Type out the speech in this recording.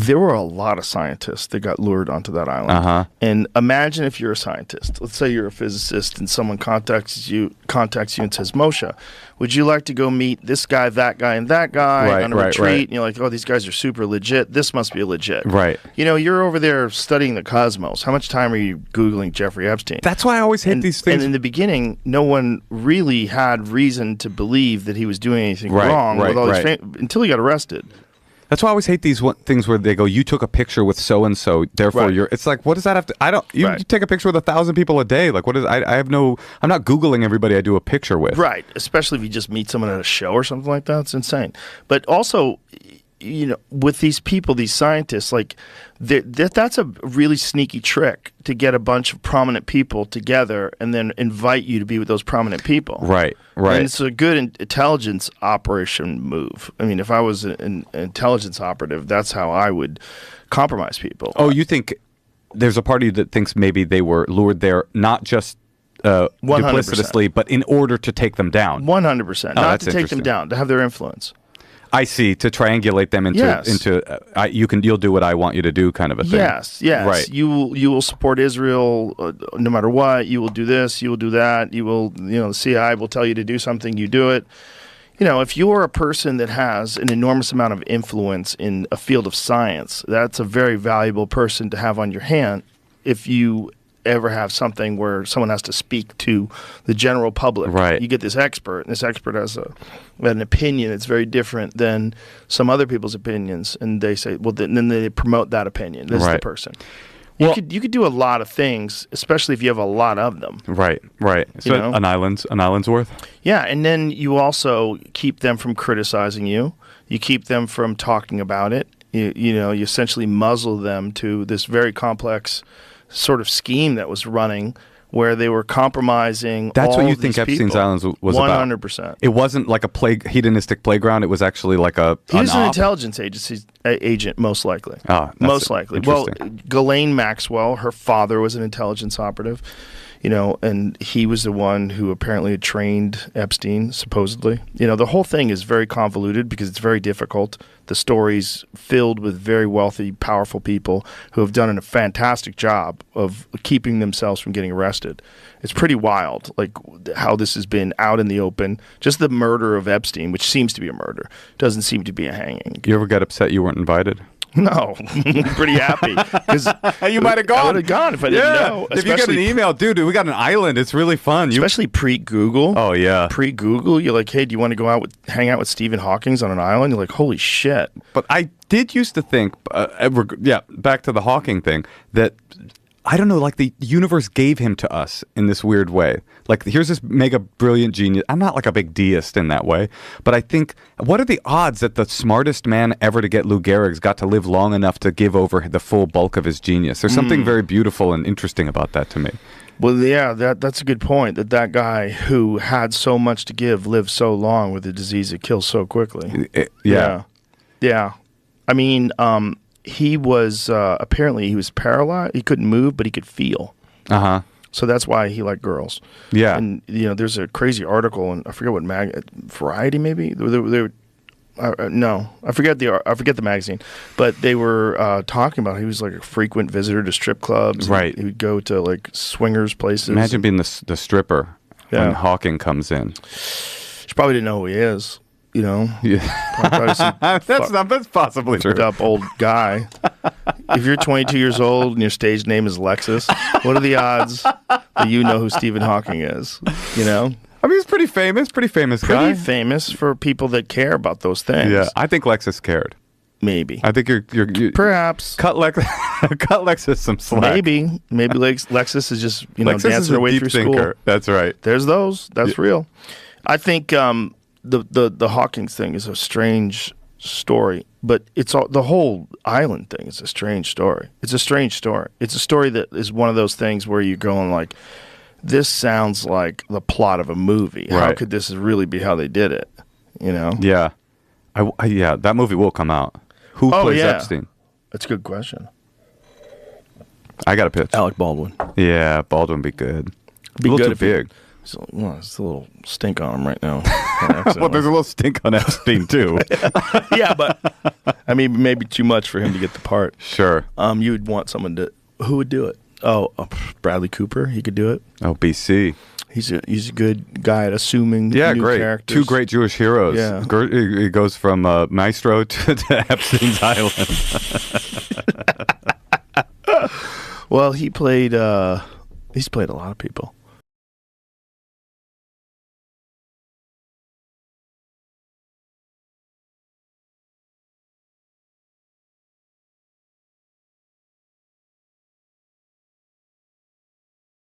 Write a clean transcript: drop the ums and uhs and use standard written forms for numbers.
there were a lot of scientists that got lured onto that island. And imagine if you're a scientist. Let's say you're a physicist and someone contacts you and says, Moshe, would you like to go meet this guy, that guy, and that guy on a retreat? And you're like, oh, these guys are super legit. This must be legit. Right. You know, you're over there studying the cosmos. How much time are you Googling Jeffrey Epstein? That's why I always hate these things. And in the beginning, no one really had reason to believe that he was doing anything wrong with all these until he got arrested. That's why I always hate these things where they go, you took a picture with so-and-so, therefore you're... It's like, what does that have to... You take a picture with 1,000 people a day. Like, what is... I'm not Googling everybody I do a picture with. Right. Especially if you just meet someone at a show or something like that. It's insane. But also, you know, with these people, these scientists, like, that's a really sneaky trick to get a bunch of prominent people together and then invite you to be with those prominent people. Right. And it's a good intelligence operation move. I mean, if I was an intelligence operative, that's how I would compromise people. Oh, you think there's a party that thinks maybe they were lured there not just duplicitously, but in order to take them down? 100%. Not to take them down, to have their influence. I see, to triangulate them into you'll do what I want you to do kind of a thing. Yes. Right. You will support Israel no matter what. You will do this. You will do that. You will, the CIA will tell you to do something. You do it. You know, if you're a person that has an enormous amount of influence in a field of science, that's a very valuable person to have on your hand. If you ever have something where someone has to speak to the general public. Right. You get this expert, and this expert has an opinion that's very different than some other people's opinions, and they say, well, then they promote that opinion. This is the person. You could do a lot of things, especially if you have a lot of them. Right. So an island's worth? Yeah, and then you also keep them from criticizing you. You keep them from talking about it. You essentially muzzle them to this very complex sort of scheme that was running where they were compromising. That's all what you of think these Epstein's people. Island was about. 100%. It wasn't like a hedonistic playground. It was actually like he was an intelligence agency agent, most likely. Most likely. Well, Ghislaine Maxwell, her father was an intelligence operative. And he was the one who apparently had trained Epstein, supposedly. The whole thing is very convoluted because it's very difficult. The story's filled with very wealthy, powerful people who have done a fantastic job of keeping themselves from getting arrested. It's pretty wild, like how this has been out in the open. Just the murder of Epstein, which seems to be a murder, doesn't seem to be a hanging. You ever got upset you weren't invited? No, pretty happy because you might have gone. I would have gone if I didn't know. If you get an email, dude, we got an island. It's really fun. Especially pre-Google. Oh yeah, pre-Google. You're like, hey, do you want to go hang out with Stephen Hawking on an island? You're like, holy shit. But I did used to think, back to the Hawking thing, that I don't know, like the universe gave him to us in this weird way. Like, here's this mega brilliant genius. I'm not like a big deist in that way, but I think, what are the odds that the smartest man ever to get Lou Gehrig's got to live long enough to give over the full bulk of his genius? There's something very beautiful and interesting about that to me. Well, yeah, that's a good point, that guy who had so much to give lived so long with a disease that kills so quickly. Yeah. I mean, he was apparently he was paralyzed. He couldn't move, but he could feel. So that's why he liked girls. Yeah. And there's a crazy article, and I forget what Variety maybe. No, I forget the magazine, but they were talking about he was like a frequent visitor to strip clubs. Right. He would go to like swingers places. Imagine being the stripper when Hawking comes in. She probably didn't know who he is. Yeah. That's possibly true. Up old guy. If you're 22 years old and your stage name is Lexus, what are the odds that you know who Stephen Hawking is? I mean, he's pretty famous guy. Pretty famous for people that care about those things. Yeah, I think Lexus cared. Maybe. I think you're perhaps cut Lexus some slack. Maybe Lexus is just Lexus dancing her way through thinker. School. That's right. There's those. That's real. I think the Hawkins thing is a strange story, but the whole island thing is a strange story. It's a strange story. It's a story that is one of those things where you're going like, this sounds like the plot of a movie. Right. How could this really be how they did it? Yeah. That movie will come out. Who plays Epstein? That's a good question. I got a pitch. Alec Baldwin. Yeah, Baldwin would be good. Be a little good too big. There's a little stink on him right now. Well, there's a little stink on Epstein too. Yeah, but I mean, maybe too much for him to get the part. Sure. You would want someone to. Who would do it? Oh, Bradley Cooper. He could do it. Oh, BC. He's a good guy at assuming new great characters. 2 great Jewish heroes. Yeah. He goes from Maestro to Epstein's Island. Well, he's played a lot of people.